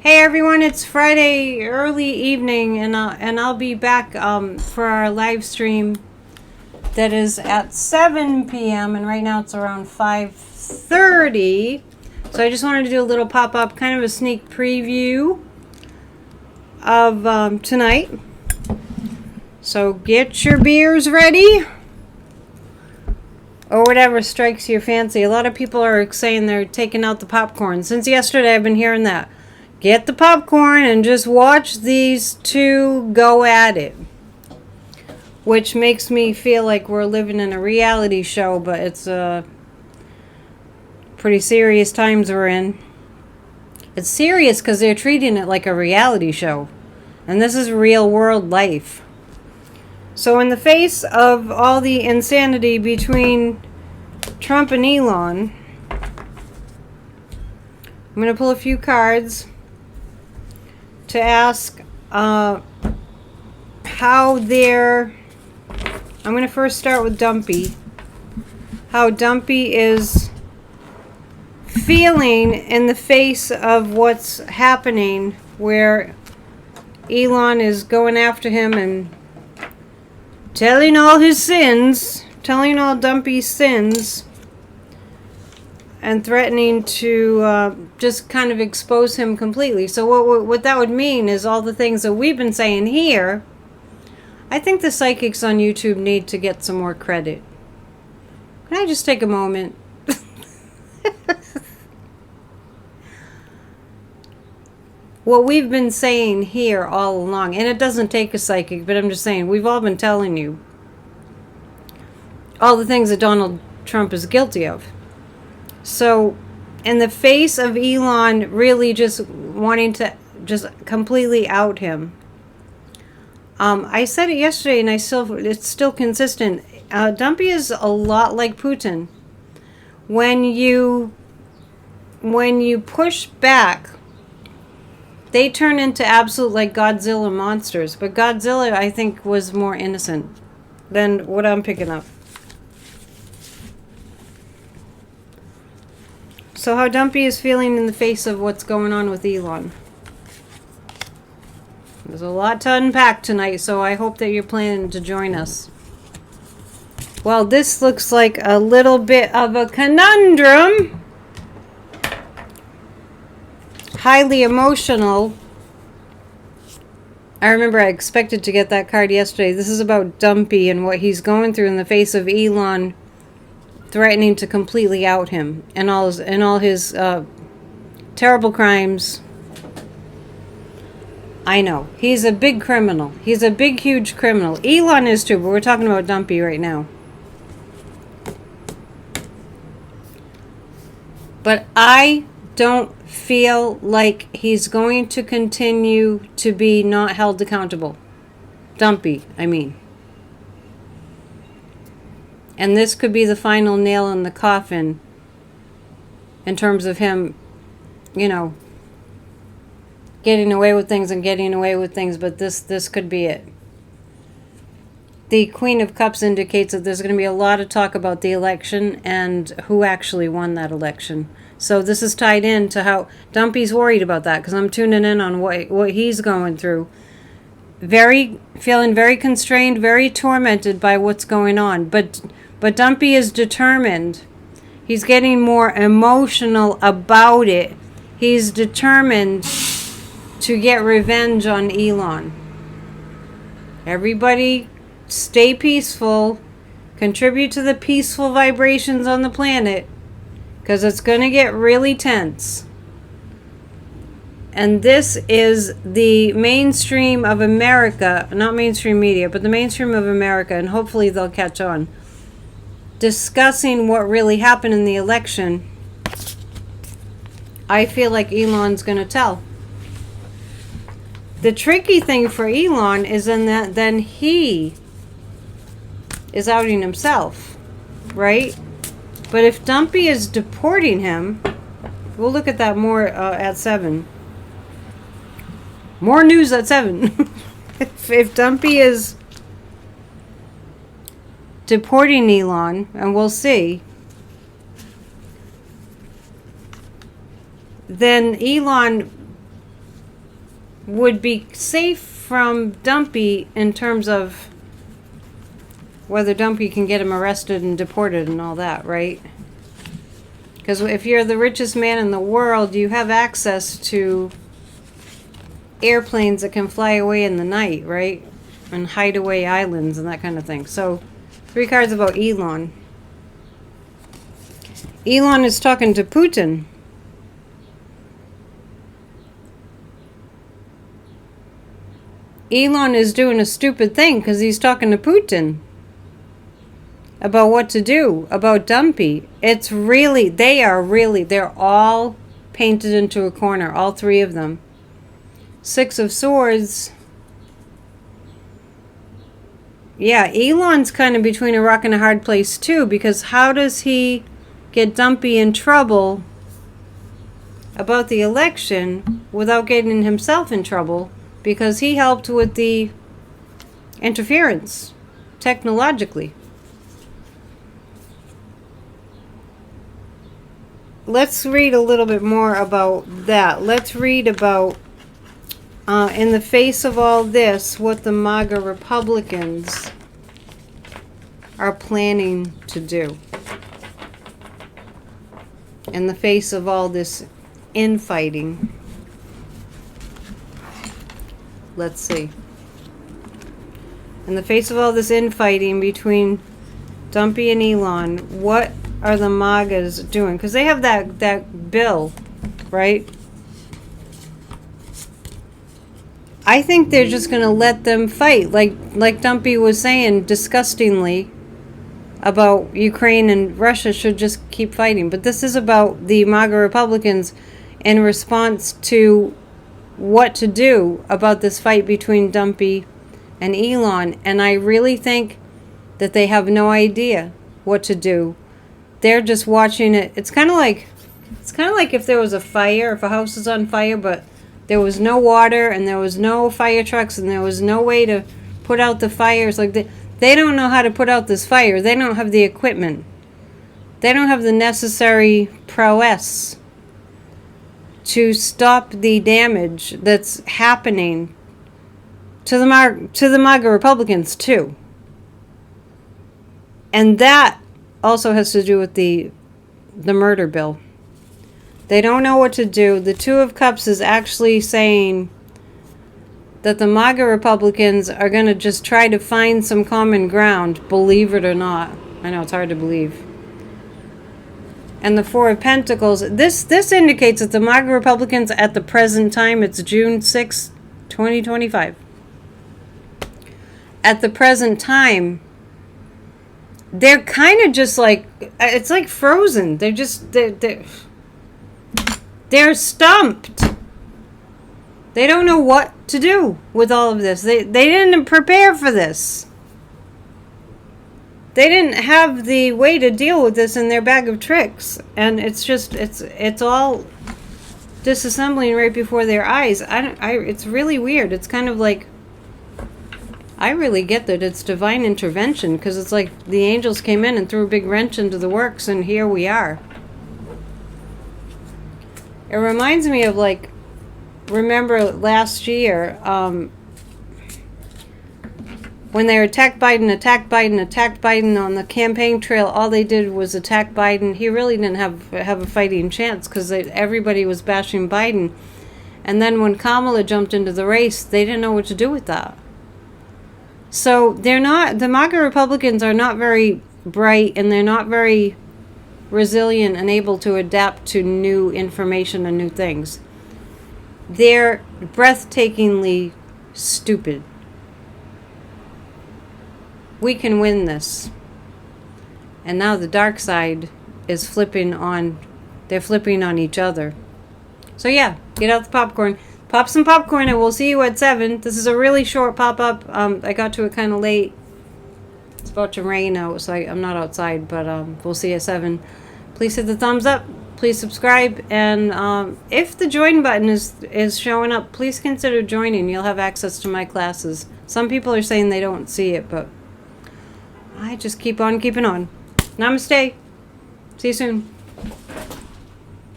Hey everyone, it's Friday early evening, and I'll be back for our live stream that is at 7 p.m. and right now it's around 5:30. So I just wanted to do a little pop-up, kind of a sneak preview of tonight. So get your beers ready, or whatever strikes your fancy. A lot of people are saying they're taking out the popcorn. Since yesterday I've been hearing that. Get the popcorn and just watch these two go at it. Which makes me feel like we're living in a reality show, but it's pretty serious times we're in. It's serious because they're treating it like a reality show. And this is real world life. So in the face of all the insanity between Trump and Elon, I'm going to pull a few cards to ask how they're... I'm going to first start with Dumpy. How Dumpy is feeling in the face of what's happening, where Elon is going after him and telling all his sins, telling all Dumpy's sins, and threatening to just kind of expose him completely. So what that would mean is all the things that we've been saying here. I think the psychics on YouTube need to get some more credit. Can I just take a moment? What we've been saying here all along, and it doesn't take a psychic, but I'm just saying, we've all been telling you all the things that Donald Trump is guilty of. So, in the face of Elon really just wanting to just completely out him, I said it yesterday, and it's still consistent. Dumpy is a lot like Putin. When you push back, they turn into absolute like Godzilla monsters. But Godzilla, I think, was more innocent than what I'm picking up. So how Dumpy is feeling in the face of what's going on with Elon. There's a lot to unpack tonight, so I hope that you're planning to join us. Well, this looks like a little bit of a conundrum. Highly emotional. I remember I expected to get that card yesterday. This is about Dumpy and what he's going through in the face of Elon threatening to completely out him and all his terrible crimes. I know. He's a big criminal. He's a big, huge criminal. Elon is too, but we're talking about Dumpy right now. But I don't feel like he's going to continue to be not held accountable. Dumpy, I mean. And this could be the final nail in the coffin in terms of him, you know, getting away with things and getting away with things, but this could be it. The Queen of Cups indicates that there's going to be a lot of talk about the election and who actually won that election. So this is tied in to how Dumpy's worried about that, because I'm tuning in on what he's going through. Feeling very constrained, very tormented by what's going on. But Dumpy is determined. He's getting more emotional about it. He's determined to get revenge on Elon. Everybody stay peaceful. Contribute to the peaceful vibrations on the planet, because it's going to get really tense. And this is the mainstream of America, not mainstream media, but the mainstream of America, and hopefully they'll catch on, discussing what really happened in the election. I feel like Elon's going to tell. The tricky thing for Elon is that then he is outing himself, right? But if Dumpy is deporting him, we'll look at that more at 7. More news at 7. if Dumpy is deporting Elon, and we'll see, then Elon would be safe from Dumpy in terms of whether Dumpy can get him arrested and deported and all that, right? Because if you're the richest man in the world, you have access to airplanes that can fly away in the night, right? And hideaway islands and that kind of thing. So, 3 cards about Elon. Elon is talking to Putin. Elon is doing a stupid thing because he's talking to Putin about what to do, about Dumpy. It's really, they're all painted into a corner, all 3 of them. 6 of Swords. Yeah, Elon's kind of between a rock and a hard place too, because how does he get Dumpy in trouble about the election without getting himself in trouble? Because he helped with the interference technologically. Let's read a little bit more about that. Let's read about, in the face of all this, what the MAGA Republicans are planning to do. In the face of all this infighting. Let's see. In the face of all this infighting between Dumpy and Elon, what are the MAGAs doing? Because they have that bill, right? I think they're just going to let them fight. Like Dumpy was saying disgustingly about Ukraine and Russia should just keep fighting. But this is about the MAGA Republicans in response to what to do about this fight between Dumpy and Elon. And I really think that they have no idea what to do. They're just watching it. It's kind of like if there was a fire, if a house is on fire, but there was no water and there was no fire trucks and there was no way to put out the fires. Like they don't know how to put out this fire. They don't have the equipment. They don't have the necessary prowess to stop the damage that's happening to the MAGA Republicans too. And that also has to do with the murder bill. They don't know what to do. The 2 of Cups is actually saying that the MAGA Republicans are going to just try to find some common ground, believe it or not. I know it's hard to believe. And the 4 of Pentacles, this indicates that the MAGA Republicans at the present time, it's June 6, 2025. At the present time, they're kind of just like, it's like frozen. They're just, they're stumped. They don't know what to do with all of this. They didn't prepare for this. They didn't have the way to deal with this in their bag of tricks. And it's just, it's all disassembling right before their eyes. It's really weird. It's kind of like, I really get that it's divine intervention, because it's like the angels came in and threw a big wrench into the works, and here we are. It reminds me of, like, remember last year, when they attacked Biden on the campaign trail. All they did was attack Biden. He really didn't have a fighting chance because everybody was bashing Biden. And then when Kamala jumped into the race, they didn't know what to do with that. So the MAGA Republicans are not very bright, and they're not very resilient and able to adapt to new information and new things. They're breathtakingly stupid. We can win this. And now the dark side is flipping on each other. So yeah, get out the popcorn. Pop some popcorn and we'll see you at 7. This is a really short pop-up. I got to it kind of late. It's about to rain out, so I'm not outside, but we'll see you at 7. Please hit the thumbs up. Please subscribe. And if the join button is showing up, please consider joining. You'll have access to my classes. Some people are saying they don't see it, but I just keep on keeping on. Namaste. See you soon.